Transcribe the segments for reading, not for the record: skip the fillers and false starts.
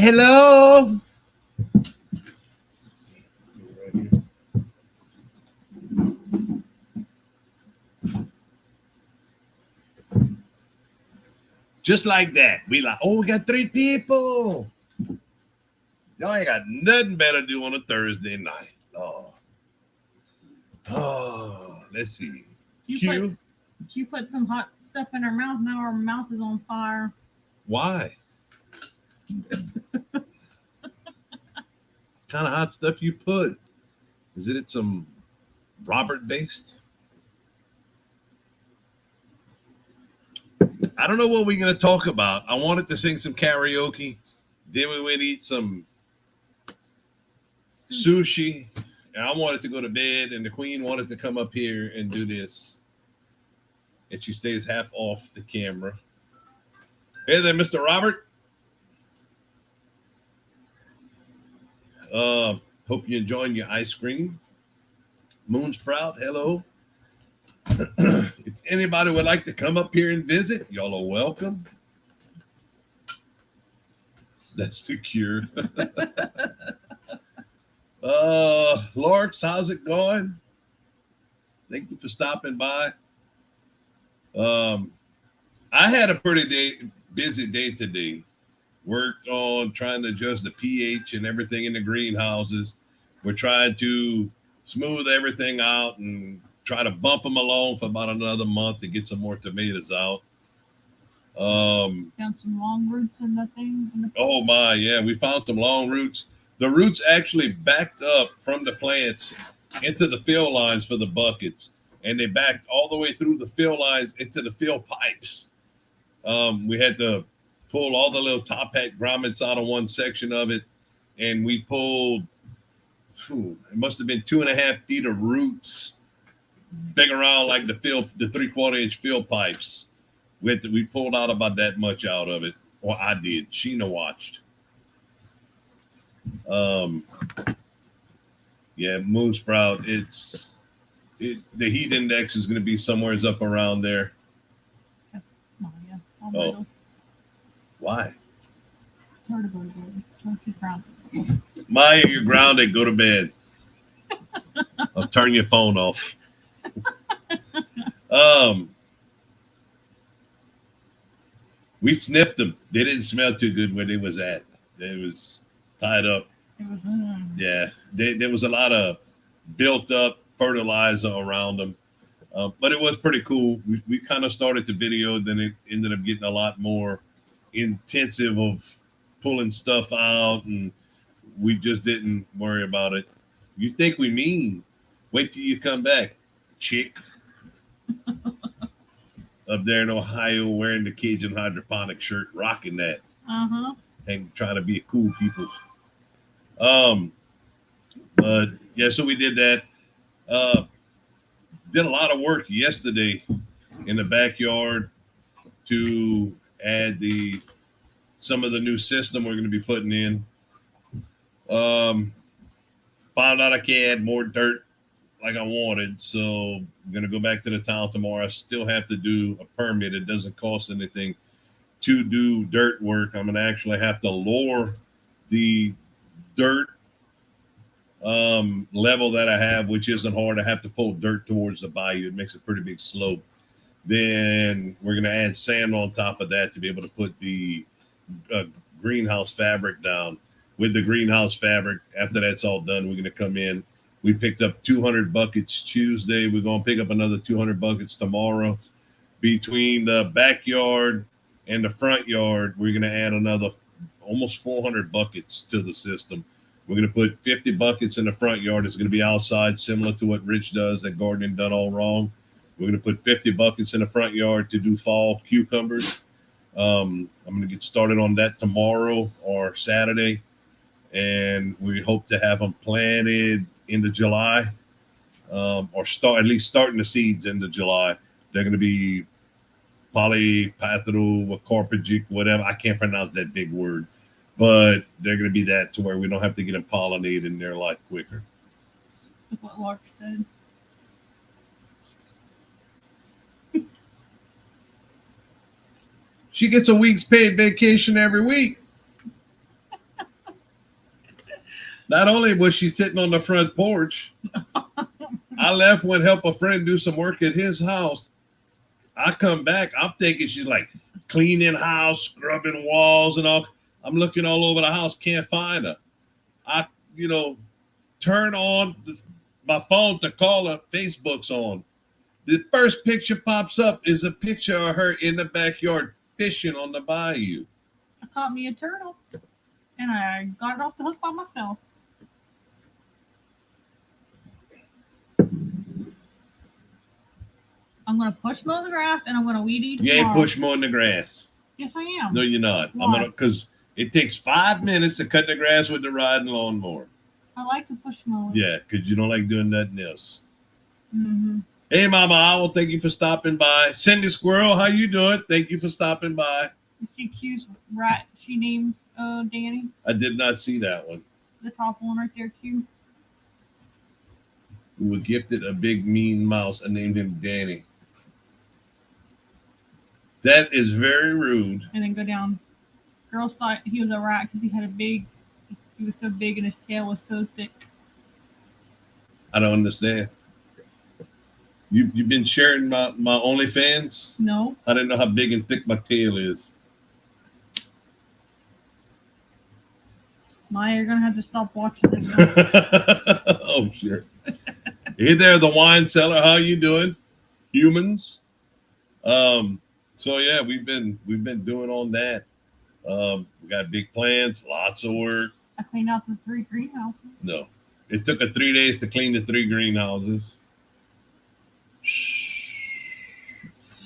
hello. Just like that. We like, oh, we got 3 people. Y'all ain't got nothing better to do on a Thursday night. Oh, let's see. You put some hot stuff in our mouth. Now our mouth is on fire. Why? Kind of hot stuff you put? Is it some Robert based? I don't know what we're going to talk about. I wanted to sing some karaoke. Then we went eat some sushi. And I wanted to go to bed. And the queen wanted to come up here and do this. And she stays half off the camera. Hey there, Mr. Robert. Hope you're enjoying your ice cream. Moonsprout, hello. If anybody would like to come up here and visit, y'all are welcome. That's secure. Lawrence, how's it going? Thank you for stopping by. I had a pretty busy day today. Worked on trying to adjust the pH and everything in the greenhouses. We're trying to smooth everything out and try to bump them along for about another month to get some more tomatoes out. Found some long roots in the thing. Oh my, yeah, we found some long roots. The roots actually backed up from the plants into the fill lines for the buckets, and they backed all the way through the fill lines into the fill pipes. We had to pull all the little top hat grommets out of one section of it, and we pulled, it must have been 2.5 feet of roots, big around like the 3/4 inch fill pipes. We pulled out about that much out of it. Well, I did. Sheena watched. Yeah, Moonsprout. The heat index is going to be somewhere up around there. That's Maya. Oh. Why? She's grounded. Maya, you're grounded. Go to bed. I'll turn your phone off. We sniffed them. They didn't smell too good where they was at. They was tied up. It was. Yeah, there was a lot of built up fertilizer around them. But it was pretty cool. We kind of started the video, then it ended up getting a lot more intensive of pulling stuff out, and we just didn't worry about it. You think we mean? Wait till you come back, chick. Up there in Ohio wearing the Cajun hydroponic shirt, rocking that. And trying to be a cool people. But yeah, so we did that. Did a lot of work yesterday in the backyard to add some of the new system we're going to be putting in. Found out I can't add more dirt like I wanted, so I'm going to go back to the town tomorrow. I still have to do a permit. It doesn't cost anything to do dirt work. I'm going to actually have to lower the dirt level that I have, which isn't hard. I have to pull dirt towards the bayou. It makes a pretty big slope. Then we're going to add sand on top of that to be able to put the greenhouse fabric down. With the greenhouse fabric, after that's all done, we're going to come in. We picked up 200 buckets Tuesday. We're going to pick up another 200 buckets tomorrow. Between the backyard and the front yard, we're going to add another almost 400 buckets to the system. We're going to put 50 buckets in the front yard. It's going to be outside, similar to what Rich does at Gardening Done All Wrong. We're going to put 50 buckets in the front yard to do fall cucumbers. I'm going to get started on that tomorrow or Saturday. And we hope to have them planted into July, or at least starting the seeds into July. They're going to be polypathrul, carpagic, whatever. I can't pronounce that big word, but they're going to be that to where we don't have to get them pollinated and they're a lot quicker. That's what Lark said. She gets a week's paid vacation every week. Not only was she sitting on the front porch, I left, went help a friend do some work at his house. I come back, I'm thinking she's like cleaning house, scrubbing walls and all. I'm looking all over the house, can't find her. I, turn on my phone to call her. Facebook's on. The first picture pops up is a picture of her in the backyard fishing on the bayou. I caught me a turtle, and I got it off the hook by myself. I'm gonna push mow the grass, and I'm gonna weed eat. You ain't tomorrow. push mowing the grass. Yes, I am. No, you're not. Why? Because it takes 5 minutes to cut the grass with the riding lawnmower. I like to push mow. Yeah, because you don't like doing nothing else. Mm-hmm. Hey, Mama Owl, thank you for stopping by. Cindy Squirrel, how you doing? Thank you for stopping by. You see Q's rat she names Danny? I did not see that one. The top one right there, Q. We were gifted a big mean mouse and named him Danny. That is very rude. And then go down. Girls thought he was a rat because he was so big and his tail was so thick. I don't understand. You've been sharing my OnlyFans? No. I didn't know how big and thick my tail is. Maya, you're gonna have to stop watching this. Oh, sure. Hey there, the wine cellar. How you doing, humans? So yeah, we've been doing on that. We got big plans, lots of work. I cleaned out the 3 greenhouses. No, it took her 3 days to clean the 3 greenhouses,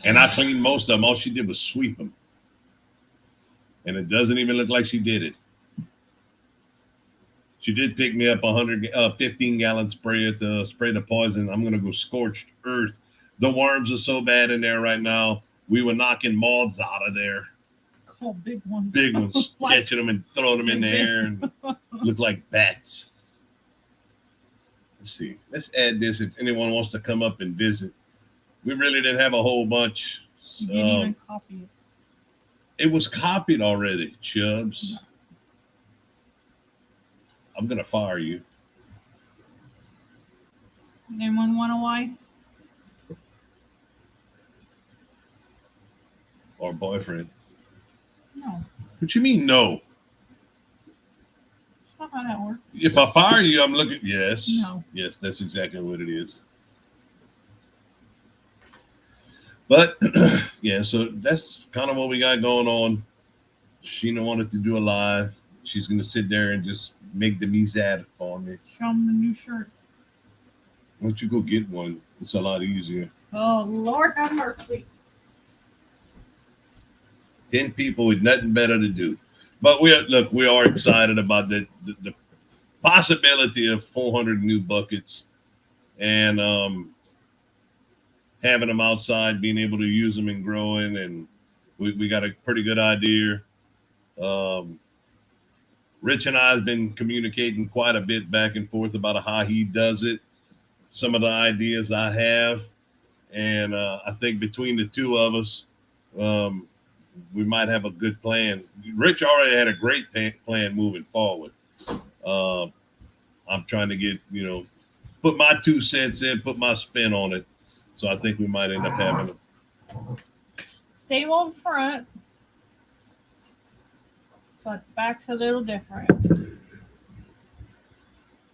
and I cleaned most of them. All she did was sweep them, and it doesn't even look like she did it. She did pick me up 15-gallon sprayer to spray the poison. I'm gonna go scorched earth. The worms are so bad in there right now. We were knocking moths out of there. Oh, big ones. Big ones, Like- catching them and throwing them in the air and look like bats. Let's see. Let's add this if anyone wants to come up and visit. We really didn't have a whole bunch. You didn't even copy it. It was copied already, Chubbs. I'm gonna fire you. Anyone want a wife? Or boyfriend. No. What you mean no? That's not how that works. If I fire you, I'm looking. Yes. No. Yes, that's exactly what it is. But yeah, so that's kind of what we got going on. Sheena wanted to do a live. She's gonna sit there and just make the mizad for me. Show them the new shirts. Why don't you go get one? It's a lot easier. Oh, Lord have mercy. 10 people with nothing better to do. But we are excited about the possibility of 400 new buckets and having them outside, being able to use them and growing. And we got a pretty good idea. Rich and I have been communicating quite a bit back and forth about how he does it, some of the ideas I have. And I think between the two of us, we might have a good plan. Rich already had a great plan moving forward. I'm trying to get, put my 2 cents in, put my spin on it. So I think we might end up having Same old front, but the back's a little different.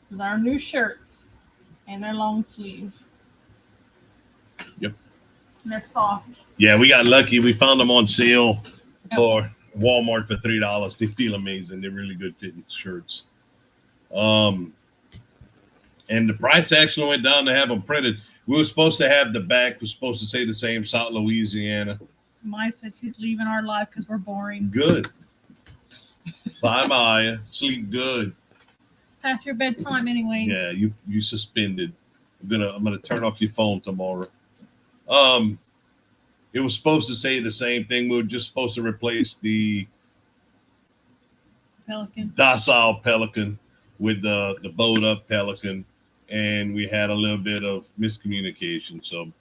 With our new shirts and their long sleeves. Yep. And they're soft. Yeah, we got lucky. We found them on sale for Walmart for $3. They feel amazing. They're really good fitting shirts. And the price actually went down to have them printed. We were supposed to have the back was supposed to say the same South Louisiana. Maya said she's leaving our life because we're boring. Good. Bye, Maya. Sleep good. Past your bedtime anyway. Yeah, you suspended. I'm gonna turn off your phone tomorrow. It was supposed to say the same thing. We were just supposed to replace the Pelican. docile pelican with the bowed up pelican, and we had a little bit of miscommunication. So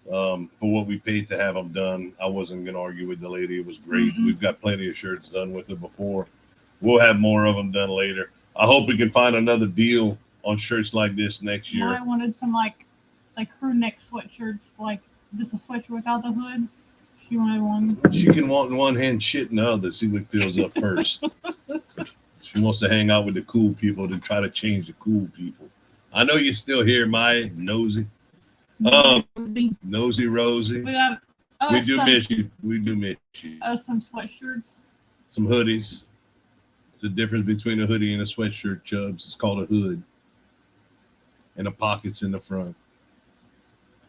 for what we paid to have them done, I wasn't gonna argue with the lady. It was great. Mhm. We've got plenty of shirts done with it before. We'll have more of them done later. I hope we can find another deal on shirts like this next year. I wanted some like crew neck sweatshirts, like just a sweatshirt without the hood. She wanted one. She can want in one hand, shit in the other. See what fills up first. She wants to hang out with the cool people to try to change the cool people. I know you're still here, Maya, nosy. Nosy Rosie. We do miss you. We do miss you. Some sweatshirts. Some hoodies. It's the difference between a hoodie and a sweatshirt, Chubbs. It's called a hood. And the pockets in the front.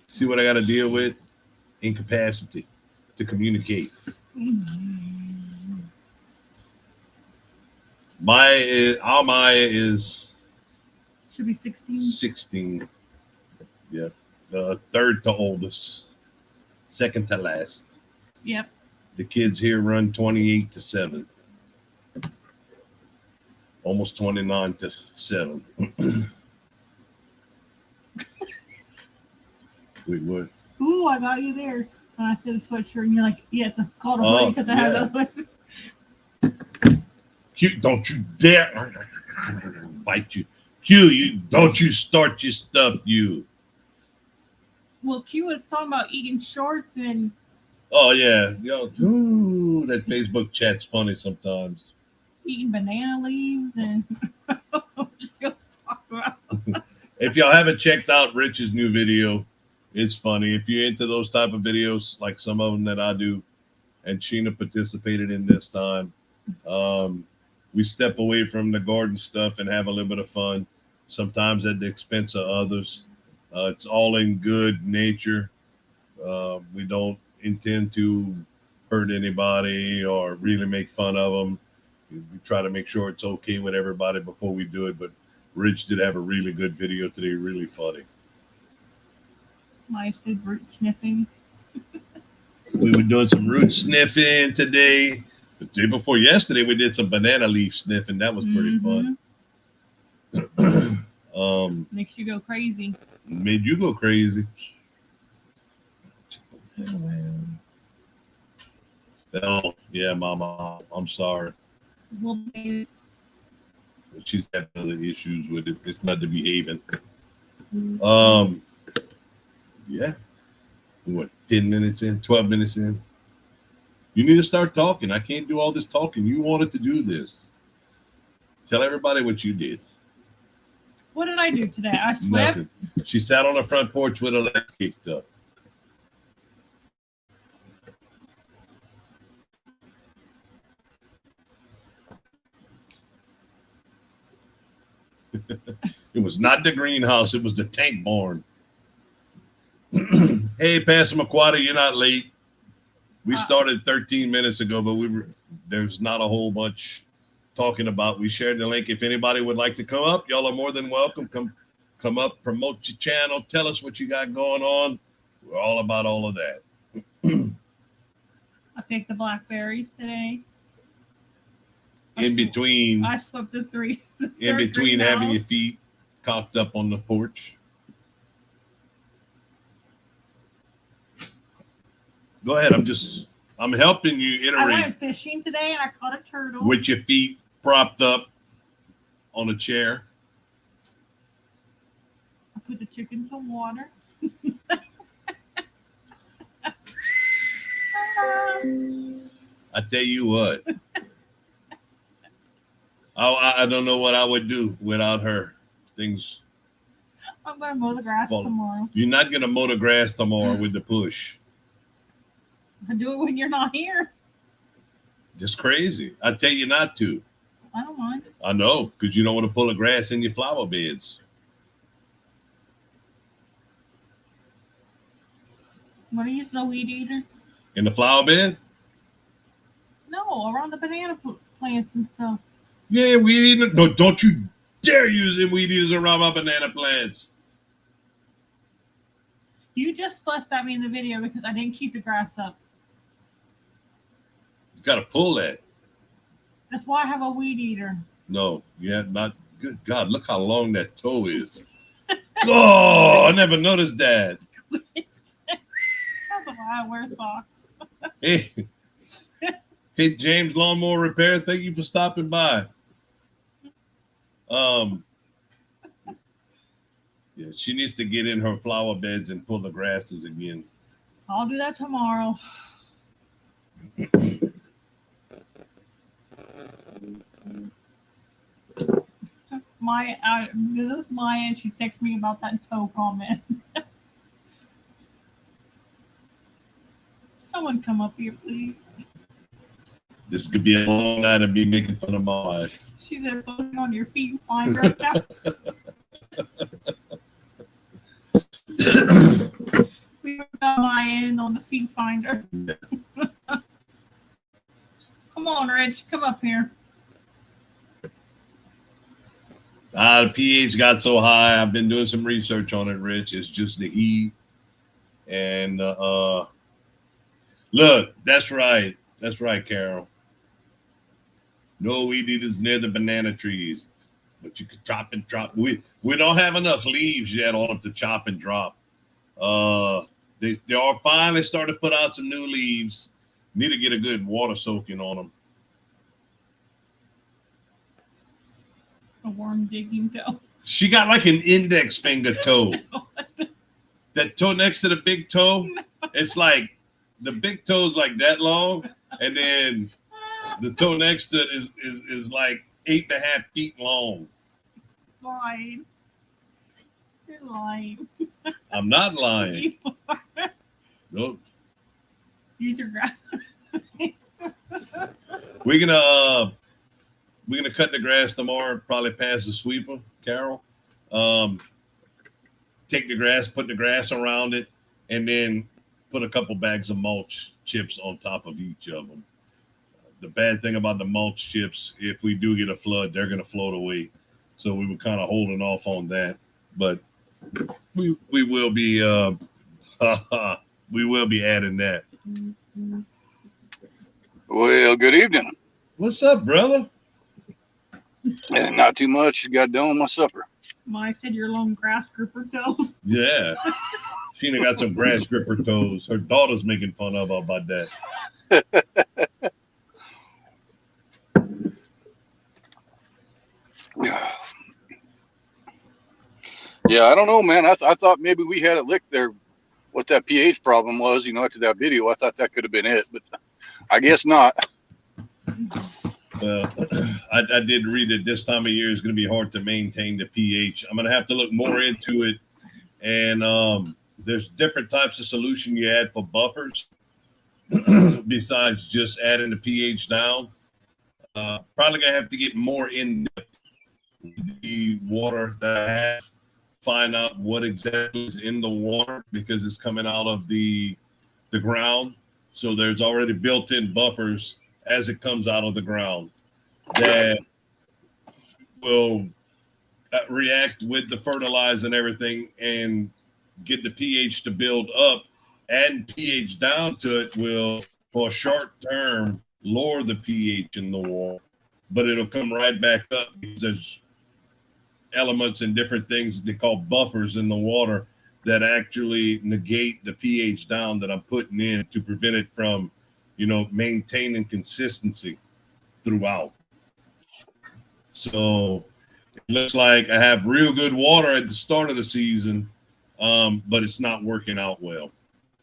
See what I got to deal with? Incapacity to communicate. Our Maya is should be 16. 16. Yeah. The third to oldest. Second to last. Yep. The kids here run 28-7. Almost 29-7. Wait, what? Ooh, I got you there. And I said a sweatshirt, and you're like, yeah, it's called a hoodie because I have a hood. Q, don't you dare bite you. Q, don't you start your stuff, you. Well, Q was talking about eating shorts and. Oh yeah, ooh, that Facebook chat's funny sometimes. Eating banana leaves and. If y'all haven't checked out Rich's new video, it's funny. If you're into those type of videos, like some of them that I do, and Sheena participated in this time, we step away from the garden stuff and have a little bit of fun, sometimes at the expense of others. It's all in good nature. We don't intend to hurt anybody or really make fun of them. We try to make sure it's okay with everybody before we do it, but Rich did have a really good video today, really funny. I said root sniffing. We were doing some root sniffing today. The day before yesterday, we did some banana leaf sniffing. That was pretty fun. Makes you go crazy. Made you go crazy. Oh, yeah, Mama. I'm sorry. Well, she's had other issues with it. It's not to behaving. Yeah. What, 10 minutes in, 12 minutes in? You need to start talking. I can't do all this talking. You wanted to do this. Tell everybody what you did. What did I do today? I swept. Nothing. She sat on the front porch with her legs kicked up. It was not the greenhouse. It was the tank barn. Hey, Passamaquoddy, you're not late. We started 13 minutes ago, but there's not a whole much talking about. We shared the link. If anybody would like to come up, y'all are more than welcome. Come up, promote your channel, tell us what you got going on. We're all about all of that. I picked the blackberries today. In between, I swept the three. In between having your feet cocked up on the porch. Go ahead. I'm helping you iterate. I went fishing today and I caught a turtle. With your feet propped up on a chair. I put the chicken some water. I tell you what. I don't know what I would do without her. Things. I'm going to mow the grass tomorrow. You're not going to mow the grass tomorrow with the push. I do it when you're not here. Just crazy. I tell you not to. I don't mind. I know, because you don't want to pull the grass in your flower beds. What are you using a weed eater? In the flower bed? No, around the banana plants and stuff. Yeah, weed eater. No, don't you dare use them weed eaters around my banana plants. You just fussed at me in the video because I didn't keep the grass up. You got to pull that. That's why I have a weed eater. No, yeah, not good. God, look how long that toe is. Oh, I never noticed that. That's why I wear socks. Hey, James Lawnmower Repair, thank you for stopping by. Um, yeah, she needs to get in her flower beds and pull the grasses again. I'll do that tomorrow. This is Maya, and she texted me about that toe comment. Someone come up here, please. This could be a long night of me making fun of my wife. She said, "Focus on your feet, finder." Account. We got Maya in on the feet finder. Come on, Rich, come up here. The pH got so high. I've been doing some research on it, Rich. It's just the heat. And look, that's right. That's right, Carol. No weed eaters near the banana trees. But you can chop and drop. We don't have enough leaves yet on them to chop and drop. They are finally starting to put out some new leaves. Need to get a good water soaking on them. A worm digging toe. She got like an index finger toe. That toe next to the big toe, it's like the big toe's like that long, and then the toe next to it is like 8.5 feet long. Lying. You're lying. I'm not lying. Nope. Use your grass. We're gonna cut the grass tomorrow, probably past the sweeper, Carol. Take the grass, put the grass around it, and then put a couple bags of mulch chips on top of each of them. The bad thing about the mulch chips, if we do get a flood, they're gonna float away. So we were kind of holding off on that, but we will be we will be adding that. Well, good evening. What's up, brother? And not too much. Got done with my supper. Maya said your long grass gripper toes. Yeah. Sheena got some grass gripper toes. Her daughter's making fun of her about that. Yeah, I don't know, man. I thought maybe we had it licked there. What that pH problem was, after that video, I thought that could have been it, but I guess not. Well, I did read that this time of year is going to be hard to maintain the pH. I'm going to have to look more into it. And there's different types of solution you add for buffers besides just adding the pH down. Probably going to have to get more in depth with the water that I have, find out what exactly is in the water because it's coming out of the ground. So there's already built-in buffers as it comes out of the ground that will react with the fertilizer and everything and get the pH to build up. Adding pH down to it will, for a short term, lower the pH in the water, but it'll come right back up because there's elements and different things they call buffers in the water that actually negate the pH down that I'm putting in to prevent it from maintaining consistency throughout. So it looks like I have real good water at the start of the season, but it's not working out well,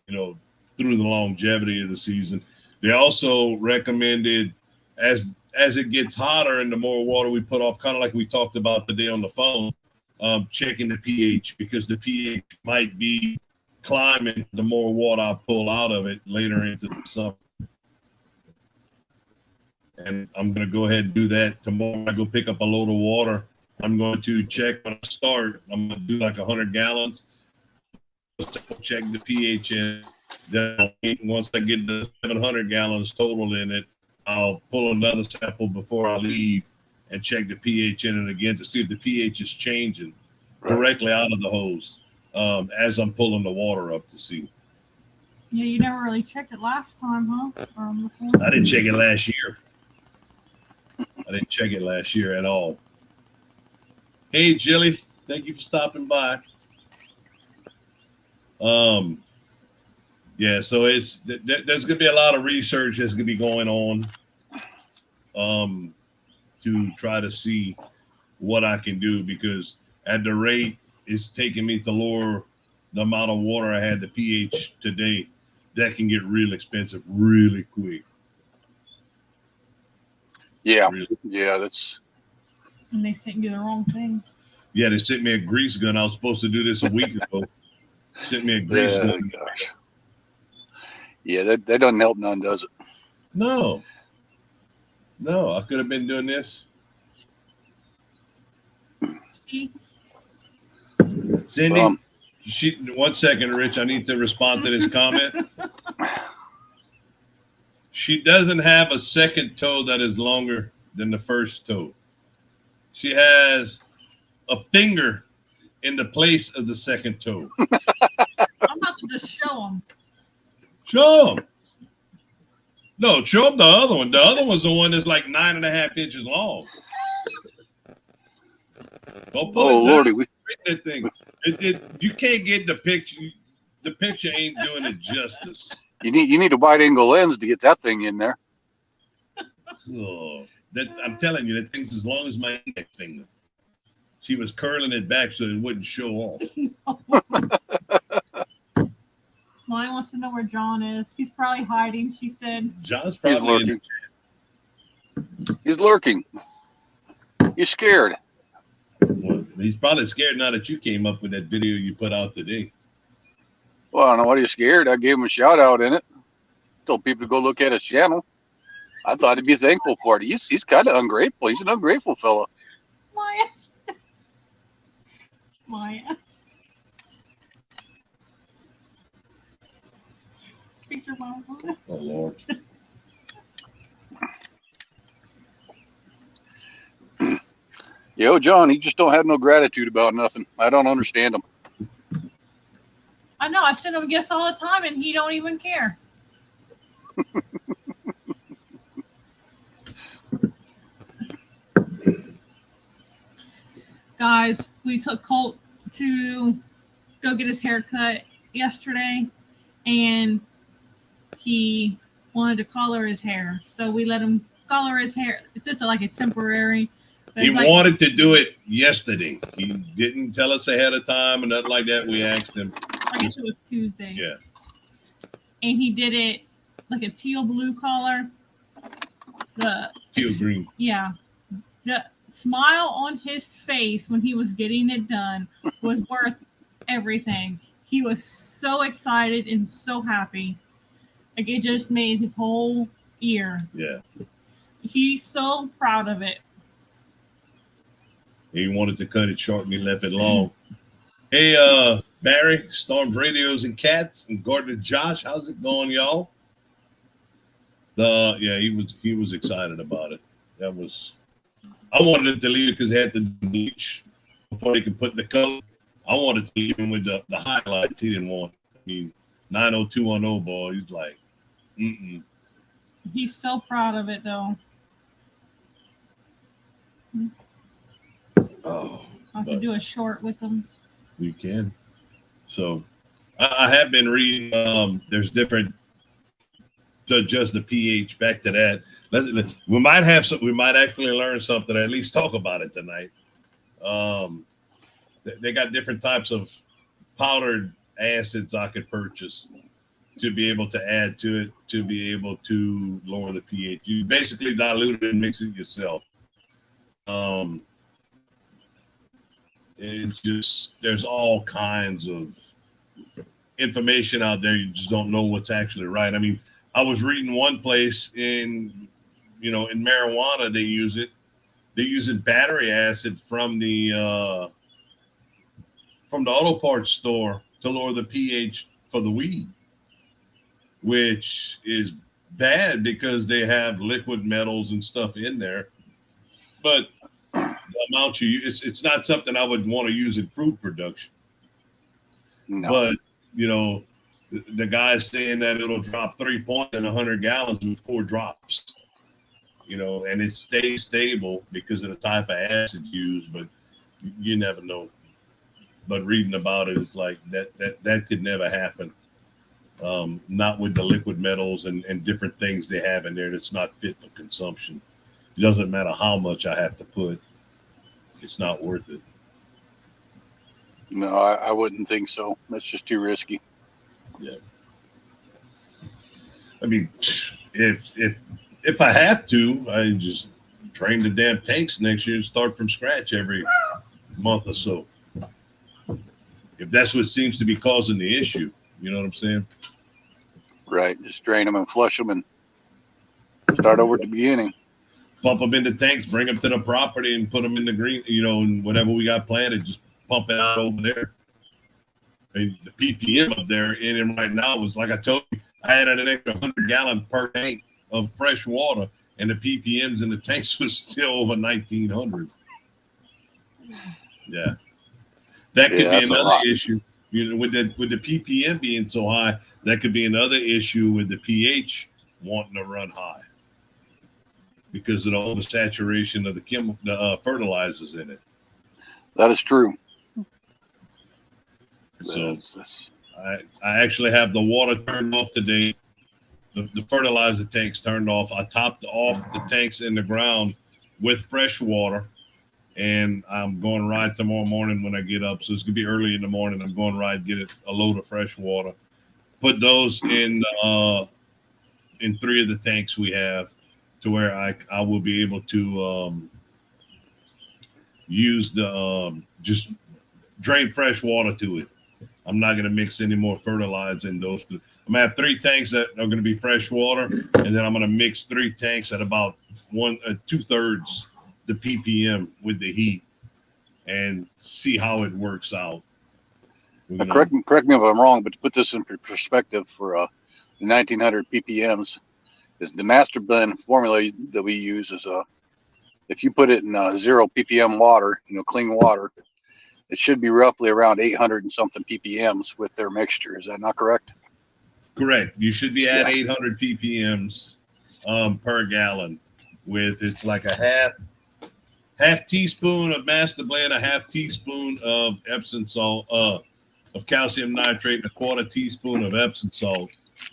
through the longevity of the season. They also recommended as it gets hotter and the more water we put off, kind of like we talked about today on the phone, checking the pH because the pH might be climbing the more water I pull out of it later into the summer. And I'm going to go ahead and do that tomorrow. I go pick up a load of water. I'm going to check when I start. I'm going to do like 100 gallons. Check the pH in. Then once I get the 700 gallons total in it, I'll pull another sample before I leave and check the pH in it again to see if the pH is changing directly out of the hose as I'm pulling the water up to see. Yeah, you never really checked it last time, huh? I didn't check it last year. I didn't check it last year at all. Hey, Jilly, thank you for stopping by. Yeah, so there's going to be a lot of research that's going to be going on to try to see what I can do, because at the rate it's taking me to lower the amount of water I had, the pH today, that can get real expensive really quick. Yeah, Really. yeah, that's And they sent you the wrong thing. Yeah, they sent me a grease gun. I was supposed to do this a week ago. Sent me a grease gun. gosh. Yeah, that doesn't help none, does it? No, I could have been doing this. See? Cindy, 1 second, Rich. I need to respond to this comment. She doesn't have a second toe that is longer than the first toe. She has a finger in the place of the second toe. I'm about to just show them. Show them. No, show them the other one. The other one's the one that's like 9.5 inches long. Go pull Oh it down. Lordy, That thing. You can't get the picture. The picture ain't doing it justice. you need a wide angle lens to get that thing in there. Oh, I'm telling you, that thing's as long as my index finger. She was curling it back so it wouldn't show off. Molly wants to know where John is. He's probably hiding, she said. John's He's probably lurking. He's lurking. He's scared. he's probably scared now that you came up with that video you put out today. Well, I don't know what he's scared. I gave him a shout out in it. Told people to go look at his channel. I thought he'd be thankful for it. He's kind of ungrateful. He's an ungrateful fella. Maya. Picture mom. Oh Lord. Yo, John, he just don't have no gratitude about nothing. I don't understand him. I know, I send him gifts all the time and he don't even care. Guys, we took Colt to go get his hair cut yesterday, and he wanted to color his hair. So we let him color his hair. It's just like a temporary. He wanted to do it yesterday. He didn't tell us ahead of time and nothing like that. We asked him. I guess it was Tuesday. Yeah. And he did it like a teal blue color. Teal green. Yeah. The smile on his face when he was getting it done was worth everything. He was so excited and so happy. Like, it just made his whole year. Yeah. He's so proud of it. He wanted to cut it short and he left it long. Hey, Barry, Storms Radios and Cats, and Gordon and Josh, how's it going, y'all? Yeah, he was excited about it. I wanted him to leave it because they had to bleach before they could put the color. I wanted to leave him with the highlights. He didn't want. I mean, 90210 boy. He's like, He's so proud of it, though. Oh, I could do a short with him. You can. So, I have been reading. There's different to adjust the pH. Back to that. We might have some. We might actually learn something. At least talk about it tonight. They got different types of powdered acids I could purchase to be able to add to it to be able to lower the pH. You basically dilute it and mix it yourself. It's just there's all kinds of information out there. You just don't know what's actually right. I mean, I was reading one place in marijuana they use it. They're using battery acid from the auto parts store to lower the pH for the weed, which is bad because they have liquid metals and stuff in there. But the amount it's not something I would want to use in fruit production. No. But the guy's saying that it'll drop 3 points in 100 gallons with 4 drops. And it stays stable because of the type of acid used, but you never know. But reading about it, it's like that could never happen. Not with the liquid metals and different things they have in there that's not fit for consumption. It doesn't matter how much I have to put. it's not worth it. No, I wouldn't think so. That's just too risky. I mean, if I have to, I just train the damn tanks next year and start from scratch every month or so. If that's what seems to be causing the issue, you know what I'm saying? Right. Just drain them and flush them and start over at the beginning. Pump them into tanks, bring them to the property, and put them in the green. You know, and whatever we got planted, just pump it out over there. I mean, the ppm up there in him right now was, like I told you, I added an extra 100 gallon per tank of fresh water, and the ppms in the tanks was still over 1900. Yeah, that could be that's a another lot. issue. You know, with the ppm being so high, that could be another issue with the pH wanting to run high because of the oversaturation of the fertilizers in it. That is true. So That's- I actually have the water turned off today. The fertilizer tanks turned off. I topped off the tanks in the ground with fresh water, and I'm going to ride tomorrow morning when I get up. So it's gonna be early in the morning. I'm going to ride, get a load of fresh water, put those in 3 of the tanks we have, to where I will be able to use the just drain fresh water to it. I'm not going to mix any more fertilizer in those 2. I'm going to have 3 tanks that are going to be fresh water, and then I'm going to mix 3 tanks at about 2/3 the ppm with the heat and see how it works out. correct me if I'm wrong, but to put this in perspective for the 1900 ppms, is the master blend formula that we use is if you put it in 0 ppm water, clean water, it should be roughly around 800 and something ppms with their mixture. Is that not correct? Correct. You should be at 800 ppms per gallon. With it's like a half teaspoon of master blend, a half teaspoon of Epsom salt, of calcium nitrate, and a 1/4 teaspoon of Epsom salt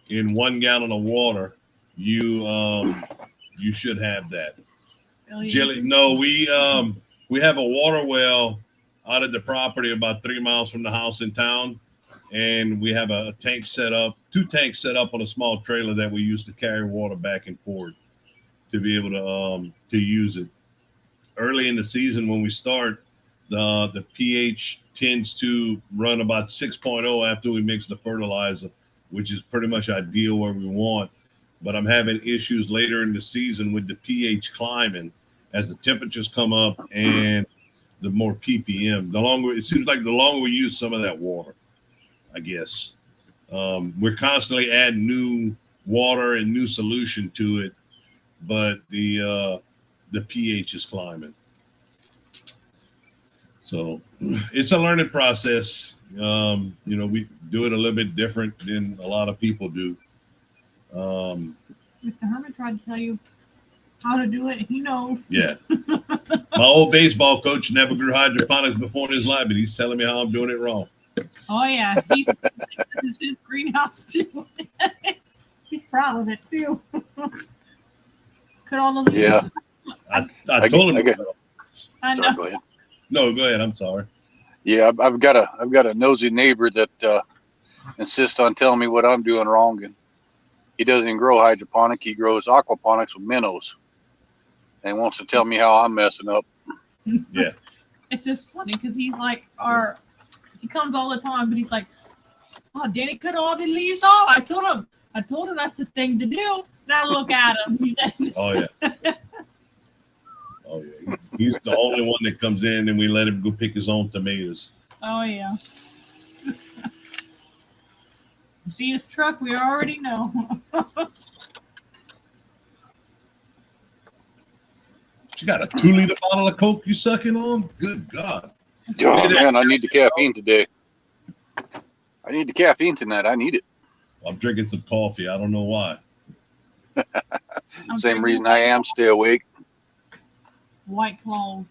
in 1 gallon of water. You should have that. Jelly. No, we have a water well out at the property about 3 miles from the house in town, and we have a tank set up, 2 tanks set up on a small trailer that we use to carry water back and forth to be able to use it. Early in the season when we start, the pH tends to run about 6.0 after we mix the fertilizer, which is pretty much ideal where we want. But I'm having issues later in the season with the pH climbing as the temperatures come up and the more ppm. It seems like the longer we use some of that water, I guess. We're constantly adding new water and new solution to it, but the pH is climbing. So it's a learning process. We do it a little bit different than a lot of people do. Mr. Herman tried to tell you how to do it. He knows. Yeah. My old baseball coach never grew hydroponics before in his life, but he's telling me how I'm doing it wrong. Oh yeah, this is his greenhouse too. He's proud of it too. Could all of Yeah. I told him. I know. Sorry, go ahead. No, go ahead. I'm sorry. Yeah, I've got a nosy neighbor that insists on telling me what I'm doing wrong, and he doesn't even grow hydroponic. He grows aquaponics with minnows, and wants to tell me how I'm messing up. Yeah. It's just funny because he's like he comes all the time, but he's like, oh, Danny cut all the leaves off. I told him that's the thing to do. Now look at him. He said, Oh yeah. Oh yeah. He's the only one that comes in and we let him go pick his own tomatoes. oh yeah. See his truck, we already know. You got a 2-liter bottle of Coke you sucking on? Good God. Oh man, I need the caffeine today. I need the caffeine tonight. I need it. I'm drinking some coffee. I don't know why. Same reason I am. Stay awake. White Claws.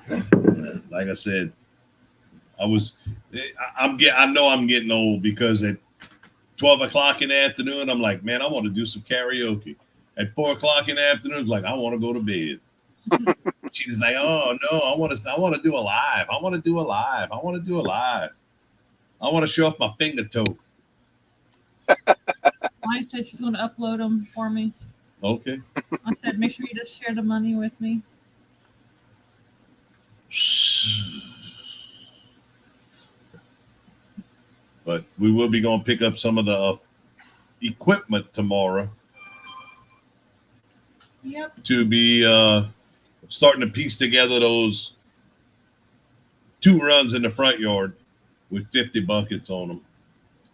Like I said, I know I'm getting old because at 12 o'clock in the afternoon, I'm like, man, I want to do some karaoke. At 4 o'clock in the afternoon, it's like, I want to go to bed. She's like, "Oh no, I want to do a live. I want to do a live. I want to do a live. I want to show off my finger toe." I said she's going to upload them for me. Okay. I said, make sure you just share the money with me. But we will be going to pick up some of the equipment tomorrow. Yep. To be starting to piece together those 2 runs in the front yard with 50 buckets on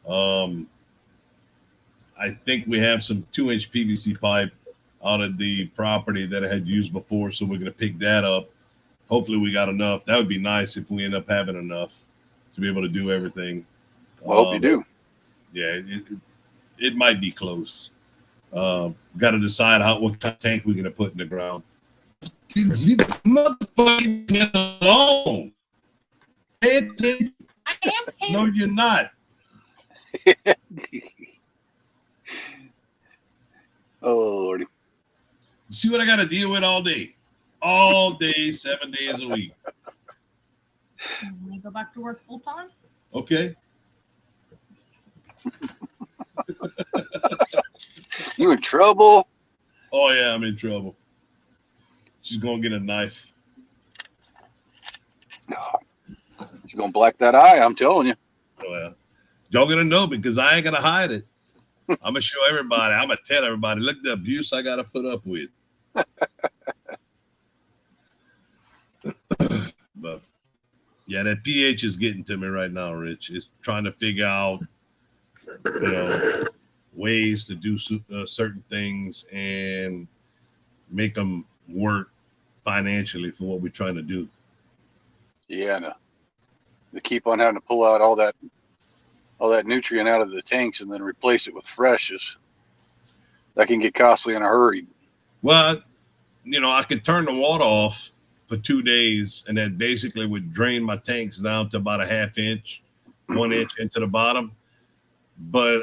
them. I think we have some 2-inch PVC pipe out of the property that I had used before, so we're going to pick that up. Hopefully we got enough. That would be nice if we end up having enough to be able to do everything. Well, hope you do. Yeah, it might be close. Got to decide what kind of tank we're going to put in the ground. Motherfucking get alone. Pay attention. I am paying. No, you're not. Oh, Lordy. See what I got to deal with all day? All day, 7 days a week. I'm going to go back to work full time. Okay. You in trouble? Oh, yeah, I'm in trouble. She's going to get a knife. She's going to black that eye, I'm telling you. Oh, yeah. Y'all going to know because I ain't going to hide it. I'm going to show everybody. I'm going to tell everybody, look at the abuse I got to put up with. But, yeah, that pH is getting to me right now, Rich. It's trying to figure out, ways to do certain things and make them work financially for what we're trying to do. Yeah, no. To keep on having to pull out all that nutrient out of the tanks and then replace it with fresh that can get costly in a hurry. Well, I could turn the water off for 2 days and that basically would drain my tanks down to about a 1/2 inch, 1 inch into the bottom. But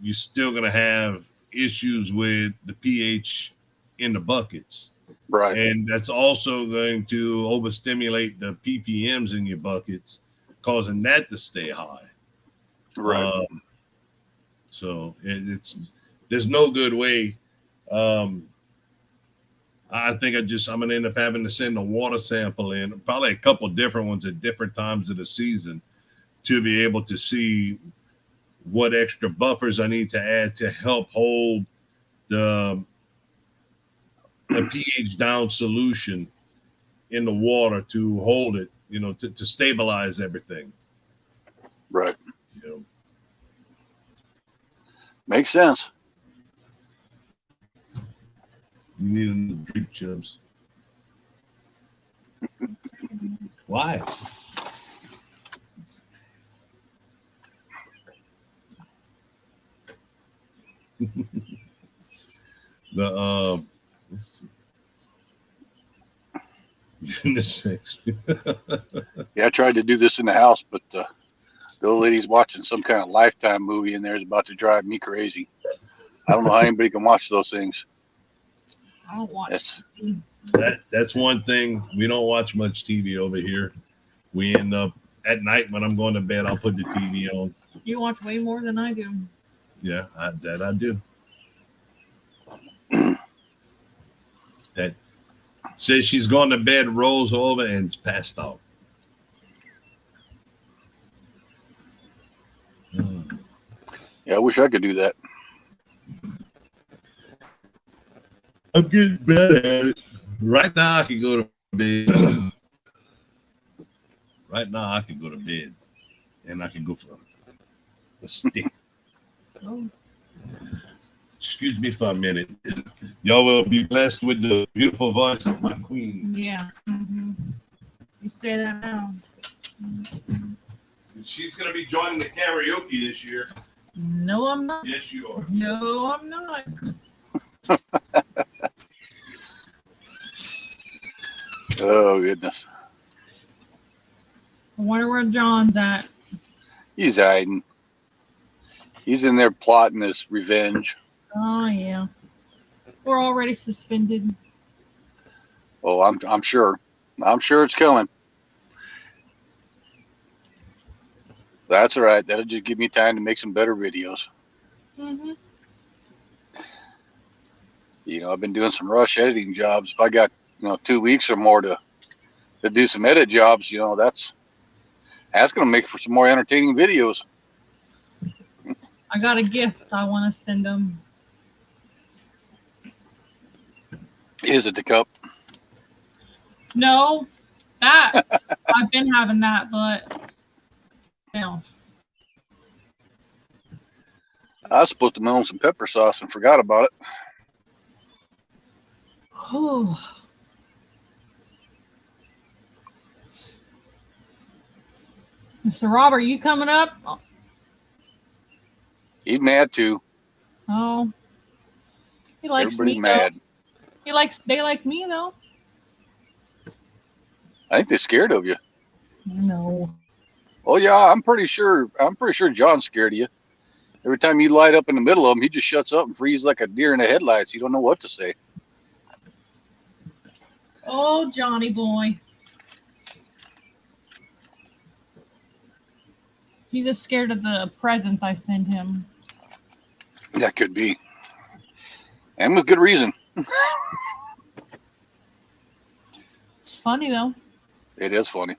you're still going to have issues with the pH in the buckets. Right. And that's also going to overstimulate the ppms in your buckets, causing that to stay high. Right. So there's no good way. I think I'm going to end up having to send a water sample in, probably a couple of different ones at different times of the season, to be able to see what extra buffers I need to add to help hold the pH down solution in the water to hold it, to stabilize everything. Right. Makes sense. You need a new drink, Chubs. Why? Let's see. Unisex. Yeah, I tried to do this in the house, but the old lady's watching some kind of Lifetime movie in there is about to drive me crazy. I don't know how anybody can watch those things. I don't watch. That's one thing. We don't watch much TV over here. We end up at night when I'm going to bed, I'll put the TV on. You watch way more than I do. Yeah, I do. That says she's going to bed, rolls over, and is passed out. Yeah, I wish I could do that. I'm getting better at it. Right now, I can go to bed. Right now, I can go to bed, and I can go for a stick. Oh. Excuse me for a minute. Y'all will be blessed with the beautiful voice of my queen. Yeah. Mm-hmm. You say that now. Mm-hmm. She's going to be joining the karaoke this year. No, I'm not. Yes, you are. No, I'm not. Oh, goodness. I wonder where John's at. He's hiding. He's in there plotting his revenge. Oh, yeah. We're already suspended. Oh, I'm sure. I'm sure it's coming. That's all right. That'll just give me time to make some better videos. Mm-hmm. You know, I've been doing some rush editing jobs. If I got, 2 weeks or more to do some edit jobs, that's going to make for some more entertaining videos. I got a gift I want to send them. Is it the cup? No, that I've been having that, but else. I was supposed to melt some pepper sauce and forgot about it. Oh. Mr. Robert, you coming up? He's mad too. Oh, he likes Everybody's me mad. though. They like me though. I think they're scared of you. No. Oh yeah, I'm pretty sure John's scared of you. Every time you light up in the middle of him, he just shuts up and freezes like a deer in the headlights. You don't know what to say. Oh, Johnny boy. He's just scared of the presents I send him. That could be. And with good reason. It's funny though. It is funny.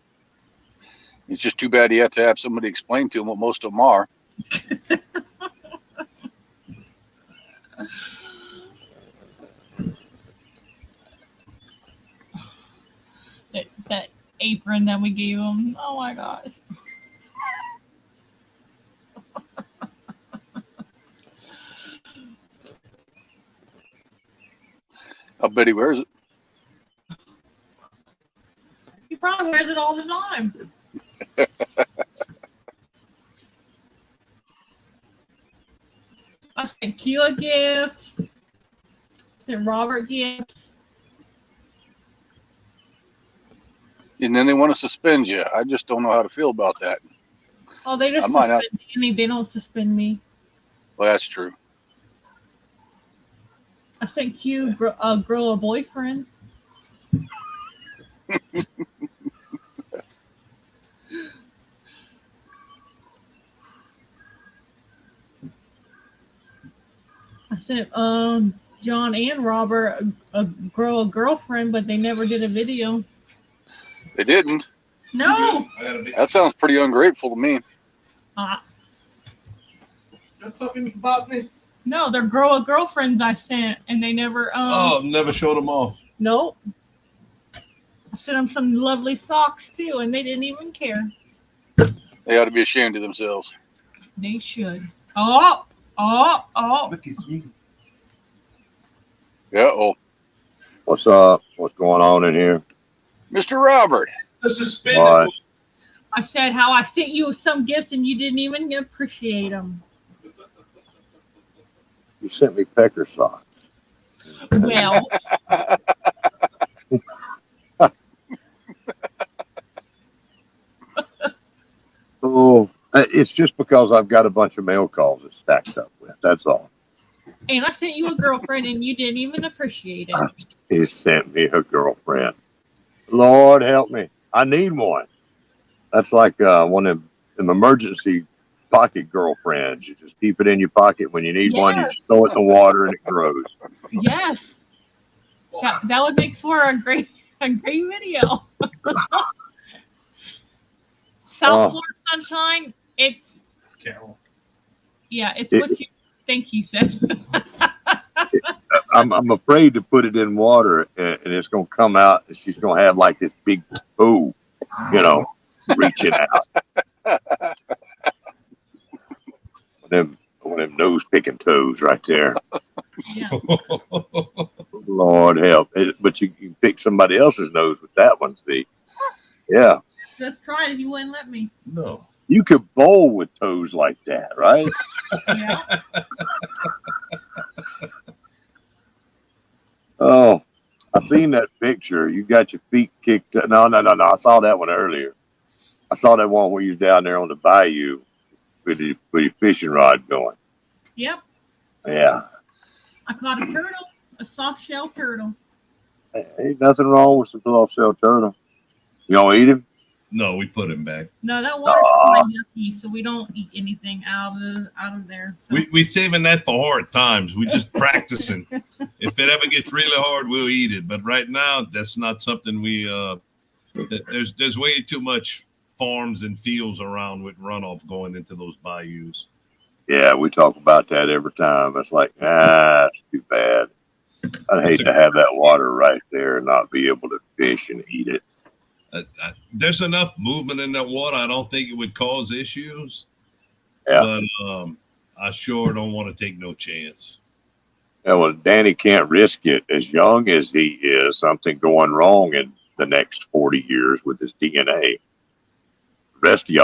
It's just too bad you have to have somebody explain to him what most of them are. That apron that we gave him. Oh my gosh. I'll bet he wears it. He probably wears it all the time. I sent Q a gift. Sent Robert gifts. And then they want to suspend you. I just don't know how to feel about that. Oh, they just I might not- suspend me. They don't suspend me. Well, that's true. I sent Q a girl a boyfriend. I sent John and Robert a girlfriend, but they never did a video. They didn't. No. That sounds pretty ungrateful to me. You're talking about me? No, they're girlfriends I sent, and they never. Never showed them off. Nope. I sent them some lovely socks too, and they didn't even care. They ought to be ashamed of themselves. They should. Oh. Look at me. Uh-oh. What's up? What's going on in here? Mr. Robert. The suspended. What? I said how I sent you some gifts and you didn't even appreciate them. You sent me pecker socks. Well, Oh, it's just because I've got a bunch of mail calls it's stacked up with. That's all. and I sent you a girlfriend and you didn't even appreciate it. He sent me a girlfriend. Lord help me. I need one. That's like one of them emergency pocket girlfriends. You just keep it in your pocket. When you need one, you just throw it in the water and it grows. Yes. That would make for a great video. South Florida sunshine, it's Carol. it's what you think he said. I'm afraid to put it in water and it's going to come out and she's going to have like this big toe, reaching out. One of them nose picking toes right there. Yeah. Lord help. But you can pick somebody else's nose with that one, see? Yeah. Let's try it if you wouldn't let me. No. You could bowl with toes like that, right? Yeah. Oh, I seen that picture. You got your feet kicked. No. I saw that one earlier. I saw that one where you was down there on the bayou with your fishing rod going. Yep. Yeah. I caught a turtle, a soft shell turtle. Ain't nothing wrong with some soft-shell turtle. You don't eat him? No, we put him back. No, that water's kind of yucky, so we don't eat anything out of there. So. We saving that for hard times. We just practicing. If it ever gets really hard, we'll eat it. But right now, that's not something we. There's way too much farms and fields around with runoff going into those bayous. Yeah, we talk about that every time. It's like, it's too bad. I'd hate to have that water right there and not be able to fish and eat it. There's enough movement in that water. I don't think it would cause issues. Yeah. But I sure don't want to take no chance. Yeah, well, Danny can't risk it. As young as he is, something going wrong in the next 40 years with his DNA. Rest of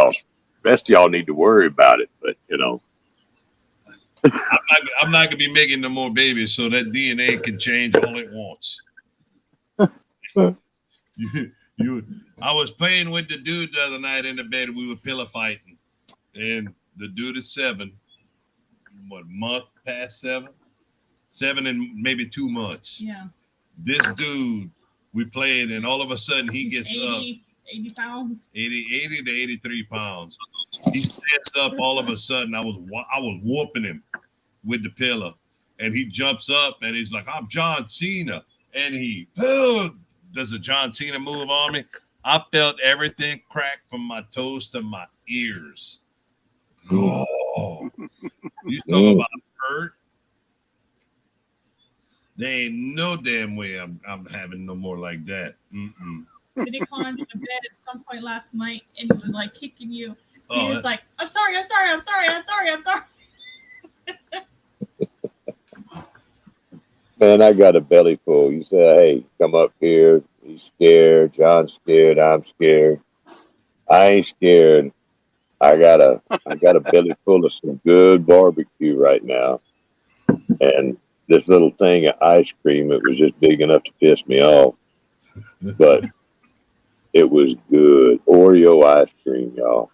y'all need to worry about it. But I'm not gonna be making no more babies, so that DNA can change all it wants. I was playing with the dude the other night in the bed. We were pillow fighting, and the dude is 7. What month past 7? 7 and maybe 2 months. Yeah. This dude, we played, and all of a sudden he gets 80 pounds. 80 to 83 pounds. He stands up all of a sudden. I was whooping him with the pillow, and he jumps up and he's like, "I'm John Cena," and he does a John Cena move on me. I felt everything crack from my toes to my ears. Oh, you talk about hurt? There ain't no damn way I'm having no more like that. Mm-mm. Did he climb into bed at some point last night and he was like kicking you? He was like, I'm sorry. Man, I got a belly full. You say, hey, come up here. He's scared. John's scared. I'm scared. I ain't scared. I got a belly full of some good barbecue right now. And this little thing of ice cream, it was just big enough to piss me off. But it was good. Oreo ice cream, y'all.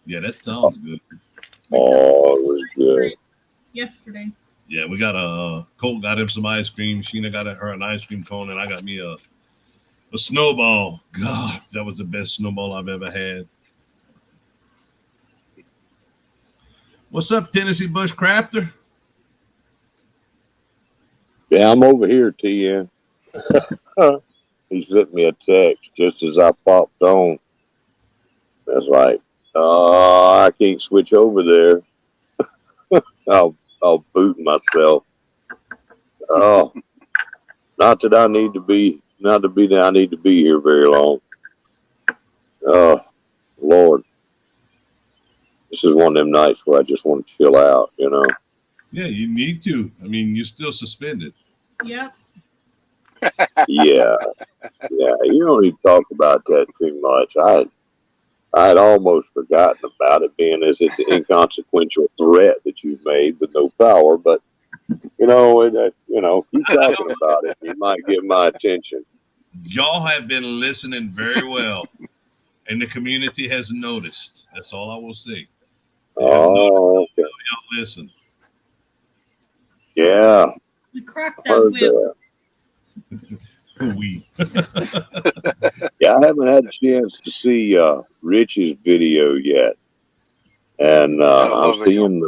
Yeah, that sounds good. Oh, it was good. Yesterday. Yeah, we got Colt got him some ice cream. Sheena got her an ice cream cone, and I got me a snowball. God, that was the best snowball I've ever had. What's up, Tennessee Bushcrafter? Yeah, I'm over here, TN. He sent me a text just as I popped on. That's like, I can't switch over there. I'll boot myself. Oh, not that I need to be here very long. Oh, Lord. This is one of them nights where I just want to chill out, Yeah, you need to. I mean, you're still suspended. Yep. Yeah. You don't need to talk about that too much. I had almost forgotten about it, being as it's an inconsequential threat that you've made with no power. But keep talking about it. You might get my attention. Y'all have been listening very well, and the community has noticed. That's all I will say. Oh, okay. Y'all listen. Yeah. We cracked that whip. We. Yeah, I haven't had a chance to see Rich's video yet, and I'm seeing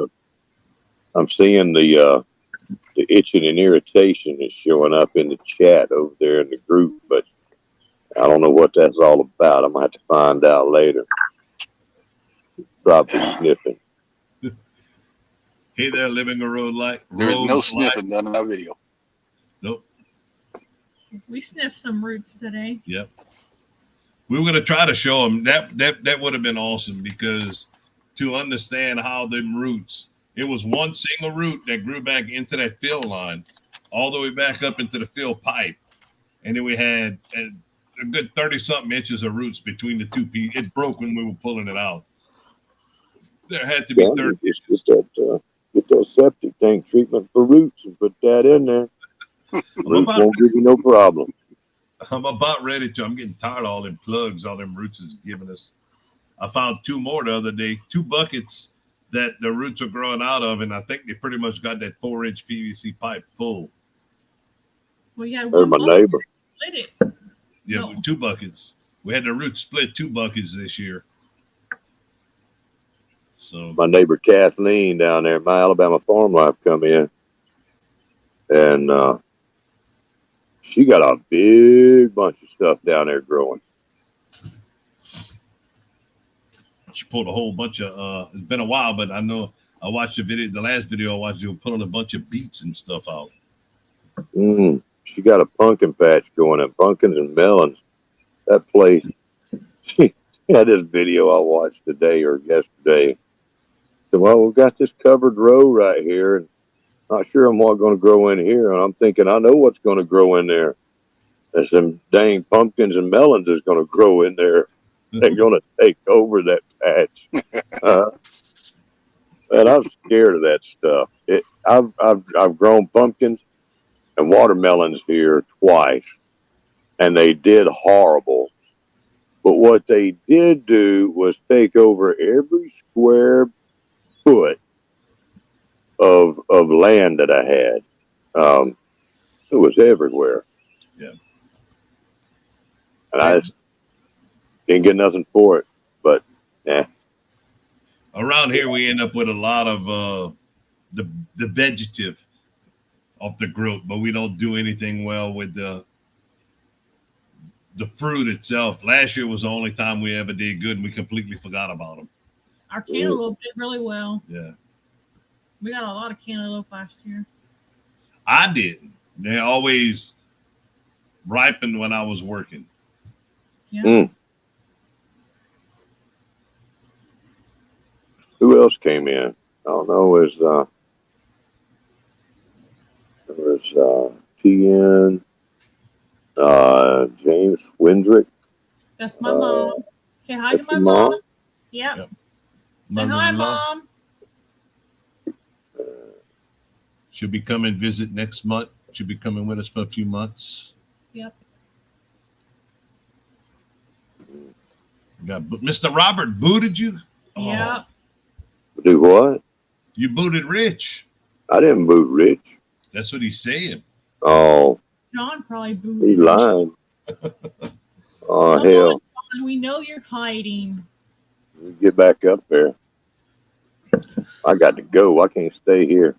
the itching and irritation is showing up in the chat over there in the group, but I don't know what that's all about. I'm gonna have to find out later. Probably sniffing. Hey there, living a road like. There's no sniffing done in that video. Nope. We sniffed some roots today. Yep. We were going to try to show them that would have been awesome, because to understand how them roots, it was one single root that grew back into that fill line, all the way back up into the fill pipe. And then we had a good 30 something inches of roots between the two pieces. It broke when we were pulling it out. There had to be 30 inches. Get that septic tank treatment for roots and put that in there. Roots won't give you no problem. I'm about ready to. I'm getting tired of all them plugs, all them roots is giving us. I found 2 more the other day, 2 buckets that the roots are growing out of, and I think they pretty much got that 4-inch PVC pipe full. Well, yeah, They're my neighbor. split it. Yeah, No. with 2 buckets. We had the root split 2 buckets this year. So My neighbor Kathleen down there at my Alabama Farm Life come in, and she got a big bunch of stuff down there growing. she pulled a whole bunch of it's been a while, but I know I watched the last video I watched, you were pulling a bunch of beets and stuff out. She got a pumpkin patch going and pumpkins and melons. That place, she had this video I watched today or yesterday. So, well, we've got this covered row right here, and not sure I'm what going to grow in here. And I'm thinking, I know what's going to grow in there. There's some dang pumpkins and melons is going to grow in there. They're going to take over that patch. And I'm scared of that stuff. I've grown pumpkins and watermelons here twice, and they did horrible. But what they did do was take over every square foot of land that I had. It was everywhere. Yeah. And I just didn't get nothing for it. But yeah. Around here we end up with a lot of the vegetative of the growth, but we don't do anything well with the fruit itself. Last year was the only time we ever did good, and we completely forgot about them. Our cantaloupe did really well. Yeah. We got a lot of cantaloupe last year. I didn't. They always ripened when I was working. Yeah. Who else came in? I don't know. It was TN, James Windrick. That's my mom. Say hi to That's my your mom. mom? Yep. Yep. Say hi, Mom. She'll be coming visit next month. She'll be coming with us for a few months. Yep. Got Mr. Robert booted you. Yep. Do what? You booted Rich. I didn't boot Rich. That's what he's saying. Oh, John probably booted. he lying. Oh, Come hell. on, John, we know you're hiding. Get back up there. I got to go. I can't stay here.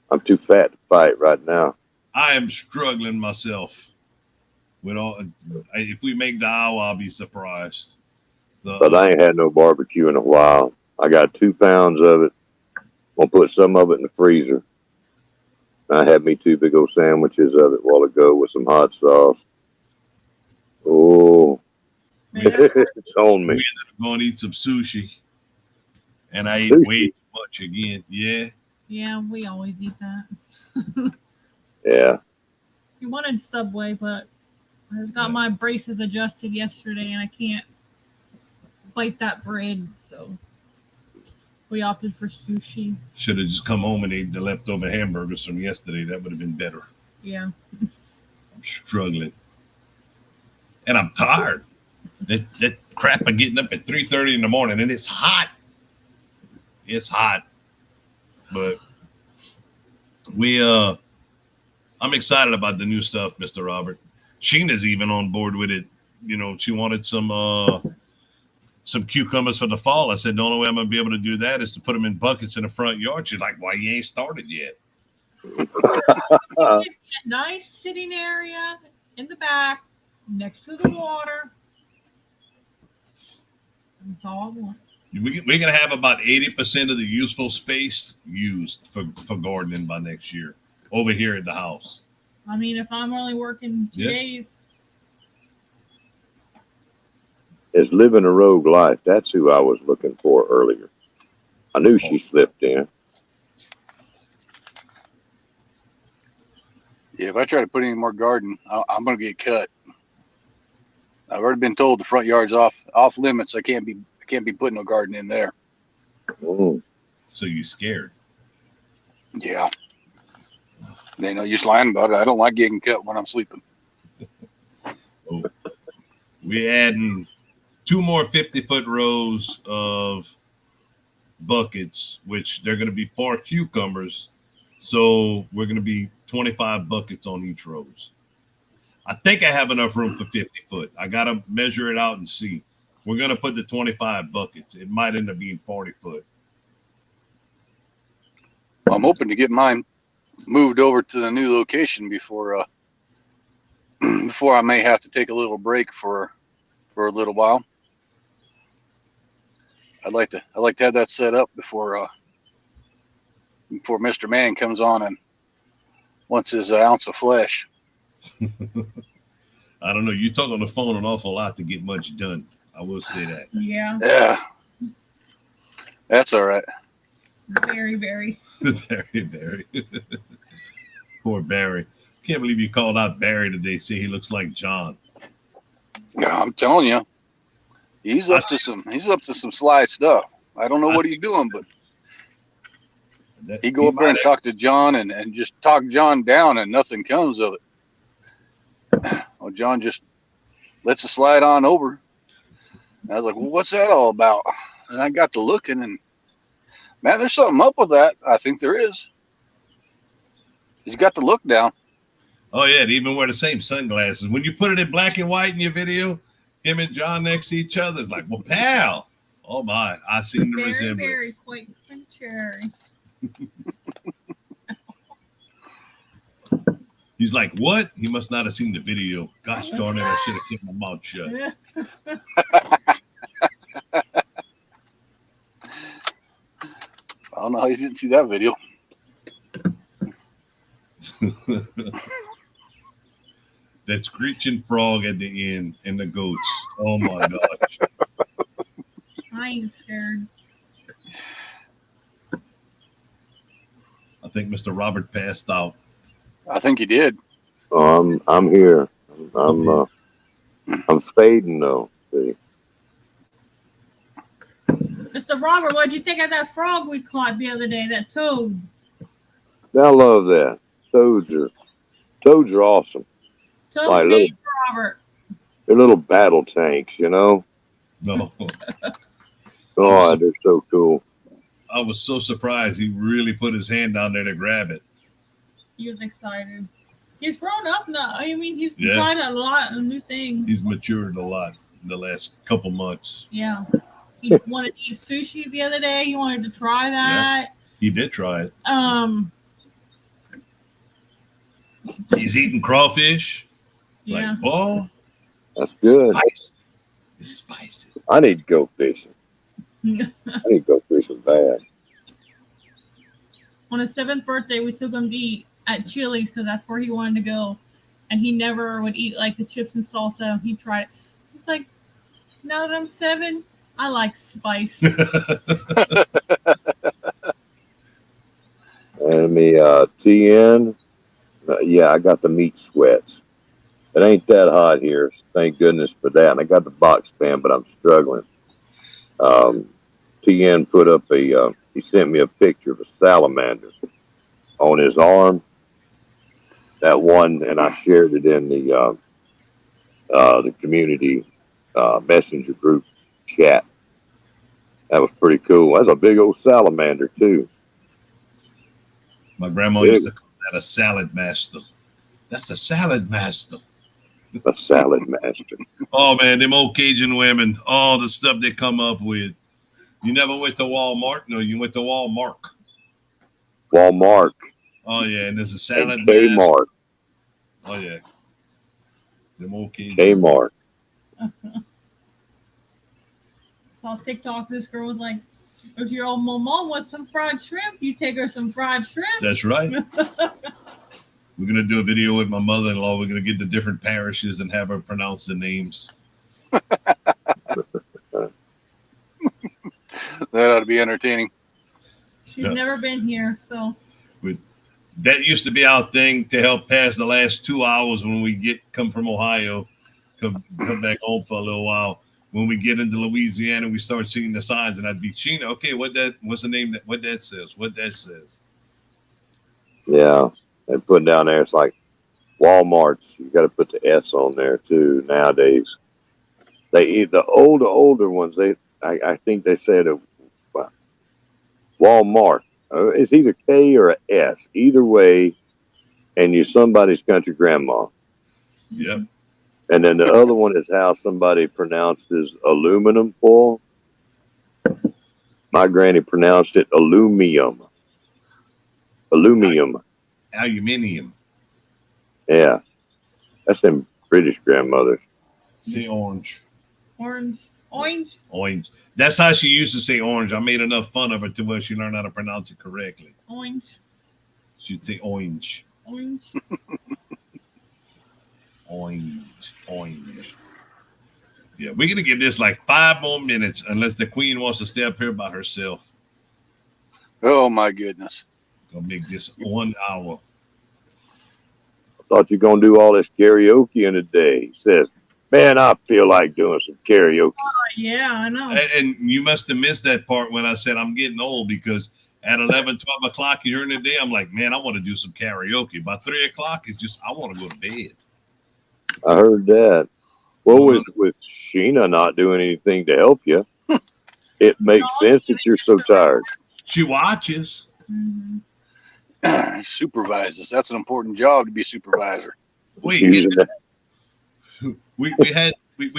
I'm too fat to fight right now. I am struggling myself with all. If we make the hour, I'll be surprised. But I ain't had no barbecue in a while. I got 2 pounds of it. I'll put some of it in the freezer. I had me 2 big old sandwiches of it a while ago with some hot sauce. Oh, it's on me. I'm going to eat some sushi, and I ate Sushi? way too much again. Yeah. Yeah, we always eat that. Yeah. We wanted Subway, but I just got my braces adjusted yesterday, and I can't bite that bread, so we opted for sushi. Should have just come home and ate the leftover hamburgers from yesterday. That would have been better. Yeah. I'm struggling, and I'm tired. That crap of getting up at 3:30 in the morning, and it's hot. It's hot, but I'm excited about the new stuff, Mr. Robert. Sheena's even on board with it. You know, she wanted some cucumbers for the fall. I said the only way I'm gonna be able to do that is to put them in buckets in the front yard. She's like, "Why you ain't started yet?" Nice sitting area in the back, next to the water. That's all I want. We're gonna have about 80% of the useful space used for gardening by next year over here at the house. I mean, if I'm only working 2 days. It's living a rogue life. That's who I was looking for earlier. I knew she slipped in. Yeah, if I try to put any more garden, I'm going to get cut. I've already been told the front yard's off limits. I can't be putting no garden in there. Mm. So you scared? Yeah. They know you're lying about it. I don't like getting cut when I'm sleeping. Oh. We're adding 2 more 50-foot rows of buckets, which they're going to be 4 cucumbers. So we're going to be 25 buckets on each rows. I think I have enough room for 50 foot. I got to measure it out and see. We're going to put the 25 buckets. It might end up being 40 foot. Well, I'm hoping to get mine moved over to the new location before before I may have to take a little break for a little while. I'd like to have that set up before Mr. Man comes on and wants his ounce of flesh. I don't know. You talk on the phone an awful lot to get much done. I will say that. Yeah. Yeah, that's all right. Very, very. Barry. Poor Barry. Can't believe you called out Barry today. Say he looks like John. Yeah, I'm telling you, he's up to some sly stuff. I don't know what he's doing, but he go up there and talk to John and just talk John down, and nothing comes of it. Well, John just lets it slide on over. And I was like, well, what's that all about? And I got to looking, and man, there's something up with that. I think there is. He's got the look down. Oh, yeah. They even wear the same sunglasses. When you put it in black and white in your video, him and John next to each other, it's like, well, pal. Oh, my. I seen the resemblance. Very quite contrary. He's like, what? He must not have seen the video. Gosh darn it, I should have kept my mouth shut. I don't know how you didn't see that video. That screeching frog at the end and the goats. Oh, my gosh. I ain't scared. I think Mr. Robert passed out. I think he did. Oh, I'm here. I'm fading though. See. Mr. Robert, what'd you think of that frog we caught the other day, that toad? I love that. Toads are awesome. Toad Like named Robert. They're little battle tanks, you know. No. Oh, they're so cool. I was so surprised he really put his hand down there to grab it. He was excited. He's grown up now. I mean, he's Yeah. tried a lot of new things. He's matured a lot in the last couple months. Yeah. He wanted to eat sushi the other day. He wanted to try that. He did try it. He's eating crawfish. Yeah. Like, boy, That's good. spicy. It's spicy. I need to go fishing. I need to go fishing bad. On his 7th birthday, we took him to eat at Chili's because that's where he wanted to go. And he never would eat like the chips and salsa. He tried it. He's like, now that I'm 7, I like spice. And me, TN. Yeah, I got the meat sweats. It ain't that hot here. Thank goodness for that. And I got the box fan, but I'm struggling. TN put up he sent me a picture of a salamander on his arm. That one, and I shared it in the community messenger group chat. That was pretty cool. That's a big old salamander too. My grandma used to call that a salad master. That's a salad master. A salad master. Oh, man, them old Cajun women, all the stuff they come up with. You never went to Walmart? No, you went to Walmart. Walmart. Oh, yeah, and there's a salad And Kmart. Oh, yeah. Them old Cajun. Kmart. Saw TikTok. This girl was like, if your old mom wants some fried shrimp, you take her some fried shrimp. That's right. We're going to do a video with my mother-in-law. We're going to get the different parishes and have her pronounce the names. That ought to be entertaining. She's Yeah. never been here, so That used to be our thing to help pass the last 2 hours when we come from Ohio, come back home for a little while. When we get into Louisiana, we start seeing the signs, and I'd be, Sheena, okay, what's the name what that says? What that says? Yeah. They put down there, it's like Walmart's. You got to put the S on there too nowadays. They eat the older ones. I think they said Walmart. It's either K or a S. Either way, and you're somebody's country grandma. Yep. And then the other one is how somebody pronounces aluminum foil. My granny pronounced it aluminum. Aluminum. Aluminium. Yeah. That's them British grandmothers. Say orange. Orange. That's how she used to say orange. I made enough fun of her to where she learned how to pronounce it correctly. Orange. She'd say orange. Orange. Yeah, we're gonna give this like 5 more minutes unless the queen wants to stay up here by herself. Oh my goodness. Gonna make this 1 hour. I thought you're going to do all this karaoke in a day. He says, man, I feel like doing some karaoke. Yeah, I know. And you must have missed that part when I said I'm getting old, because at 11, 12 o'clock during the day, I'm like, man, I want to do some karaoke. By 3 o'clock, it's just, I want to go to bed. I heard that. Well, with Sheena not doing anything to help you, it makes sense that you're so tired. She watches. Mm-hmm. Supervises. That's an important job to be a supervisor. We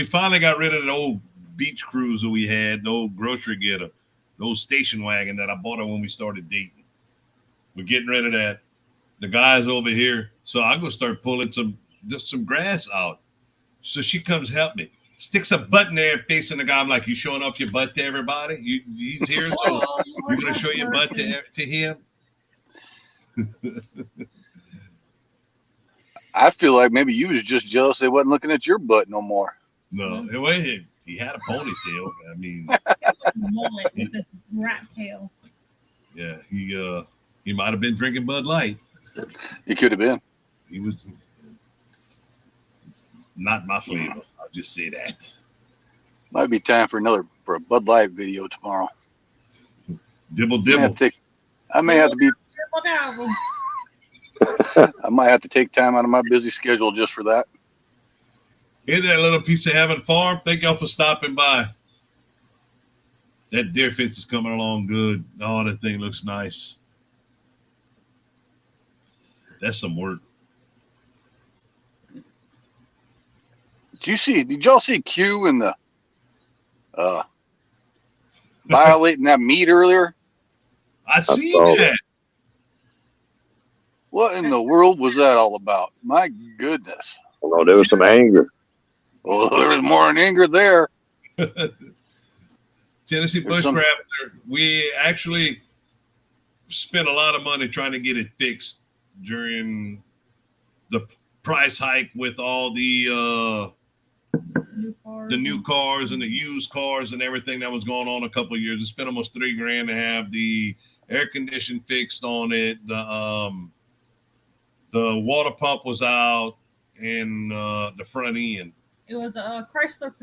finally got rid of the old beach cruiser we had, the old grocery getter, the old station wagon that I bought her when we started dating. We're getting rid of that. The guy's over here, so I'm gonna start pulling some grass out. So she comes help me. Sticks a butt in there facing the guy. I'm like, you showing off your butt to everybody? He's here, so you're gonna show your butt to him. I feel like maybe you was just jealous they wasn't looking at your butt no more. No, he had a ponytail. I mean, Mullet with a rat tail. yeah, he might have been drinking Bud Light. He could have been. He was not my flavor. I'll just say that. Might be time for a Bud Light video tomorrow. Dibble. I may have to be. I might have to take time out of my busy schedule just for that. Hey there, little piece of heaven farm. Thank y'all for stopping by. That deer fence is coming along good. Oh, that thing looks nice. That's some work. Did y'all see Q in the violating that meat earlier? I seen saw that. What in the world was that all about? My goodness. Well, there was some anger. Well, there was more than anger there. Tennessee There's some- Bushcrafter, we actually spent a lot of money trying to get it fixed during the price hike with all the new cars and the used cars and everything that was going on a couple of years. We spent almost $3,000 to have the air condition fixed on it. The water pump was out and the front end. It was a Chrysler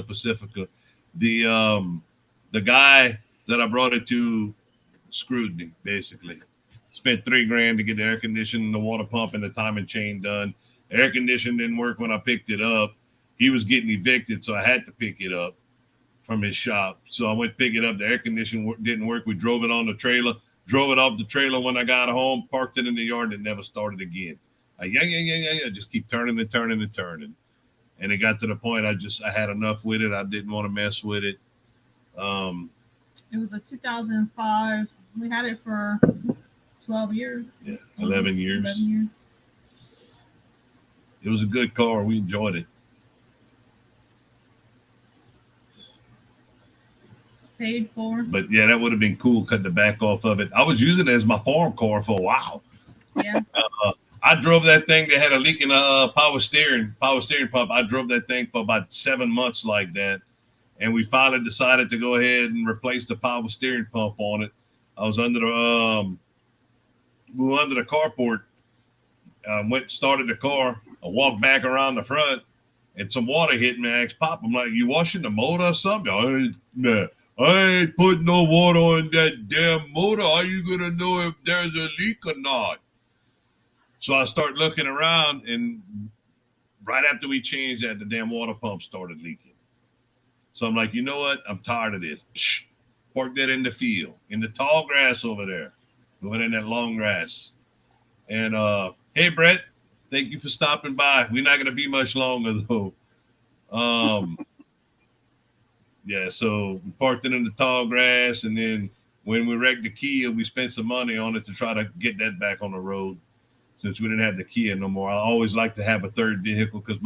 Pacifica. The guy that I brought it to screwed me, basically. Spent $3,000 to get the air conditioning, the water pump, and the timing chain done. The air conditioning didn't work when I picked it up. He was getting evicted, so I had to pick it up from his shop. So I went to pick it up. The air conditioning didn't work. We drove it on the trailer, drove it off the trailer when I got home, parked it in the yard, and it never started again. Yeah. Just keep turning. And it got to the point I had enough with it. I didn't want to mess with it. It was a 2005. We had it for 12 years. Yeah, 11 years. 11 years. It was a good car. We enjoyed it. Paid for. But yeah, that would have been cool, cutting the back off of it. I was using it as my farm car for a while. Yeah. I drove that thing that had a leaking power steering pump. I drove that thing for about 7 months like that. And we finally decided to go ahead and replace the power steering pump on it. I was under the carport. Started the car. I walked back around the front and some water hit me. I asked Pop, I'm like, you washing the motor or something? I ain't putting no water on that damn motor. How you gonna know if there's a leak or not? So I start looking around, and right after we changed that, the damn water pump started leaking. So I'm like, you know what? I'm tired of this. Park that in the field, in the tall grass over there, in that long grass. And hey, Brett, Thank you for stopping by. We're not going to be much longer, though. Yeah, so we parked it in the tall grass, and then when we wrecked the Kia, we spent some money on it to try to get that back on the road since we didn't have the Kia no more. I always like to have a third vehicle because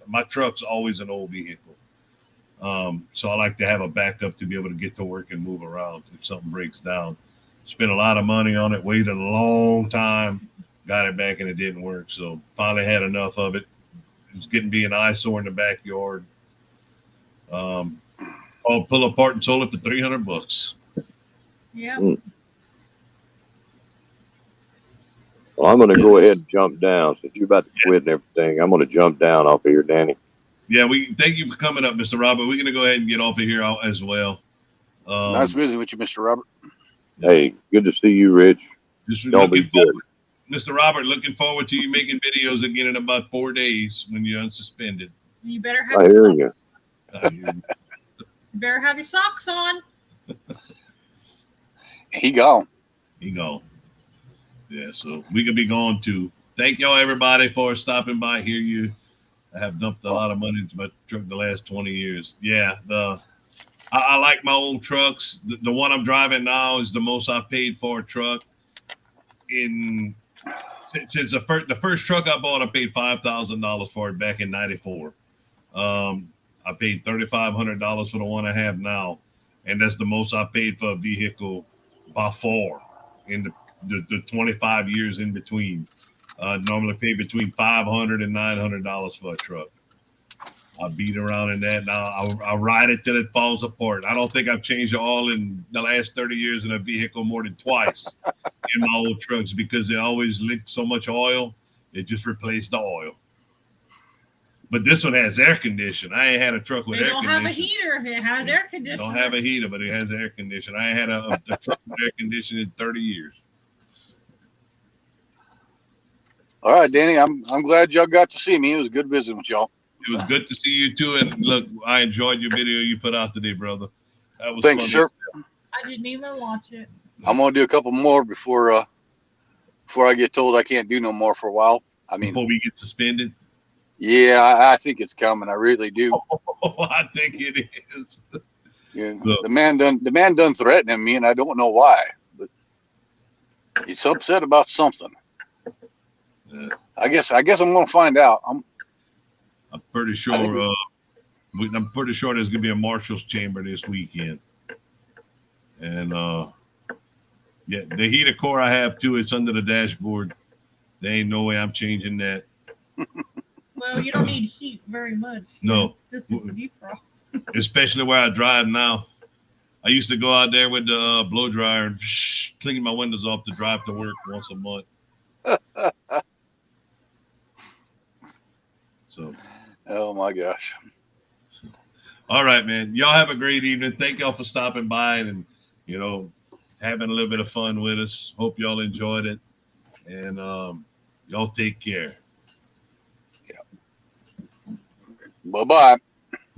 my truck's always an old vehicle. So I like to have a backup to be able to get to work and move around if something breaks down. Spent a lot of money on it, waited a long time, got it back, and it didn't work. So finally had enough of it. It was getting to be an eyesore in the backyard. I'll pull apart and sold it for $300. Yeah. Well, I'm going to go ahead and jump down since you're about to quit and everything. I'm going to jump down off of here, Danny. Yeah, we thank you for coming up, Mr. Robert. We're going to go ahead and get off of here as well. Nice visiting with you, Mr. Robert. Hey, good to see you, Rich. Don't be good. Mr. Robert, looking forward to you making videos again in about 4 days when you're unsuspended. You better have I hear you. You better have your socks on. He gone. He gone. Yeah, so we could be gone too. Thank y'all, everybody, for stopping by. I have dumped a lot of money into my truck the last 20 years. Yeah, I like my old trucks. The one I'm driving now is the most I've paid for a truck. Since the first truck I bought, I paid $5,000 for it back in '94. I paid $3,500 for the one I have now, and that's the most I paid for a vehicle by far in the 25 years in between. Normally pay between $500 and $900 for a truck. I beat around in that. Now I ride it till it falls apart. I don't think I've changed the oil in the last 30 years in a vehicle more than twice in my old trucks because they always leak so much oil. It just replaced the oil. But this one has air conditioning. I ain't had a truck with air conditioning. They don't have a heater. It has air conditioning. Don't have a heater, but it has air conditioning. I ain't had a truck with air conditioning in 30 years. All right, Danny. I'm glad y'all got to see me. It was good visiting with y'all. It was good to see you too. And look, I enjoyed your video you put out today, brother. That was Thanks, funny. sir. I didn't even watch it. I'm gonna do a couple more before I get told I can't do no more for a while. I mean, before we get suspended. Yeah, I think it's coming. I really do. I think it is. Yeah, the man done threatening me, and I don't know why, but he's upset about something. Yeah. I guess I'm gonna find out. I'm pretty sure. I'm pretty sure there's gonna be a marshal's chamber this weekend, and yeah, the heater core I have too. It's under the dashboard. There ain't no way I'm changing that. Well, you don't need heat very much. No, just to defrost. Especially where I drive now. I used to go out there with the blow dryer and clean my windows off to drive to work once a month. So. Oh my gosh. So, all right, man. Y'all have a great evening. Thank y'all for stopping by and having a little bit of fun with us. Hope y'all enjoyed it. And y'all take care. Yeah. Bye-bye.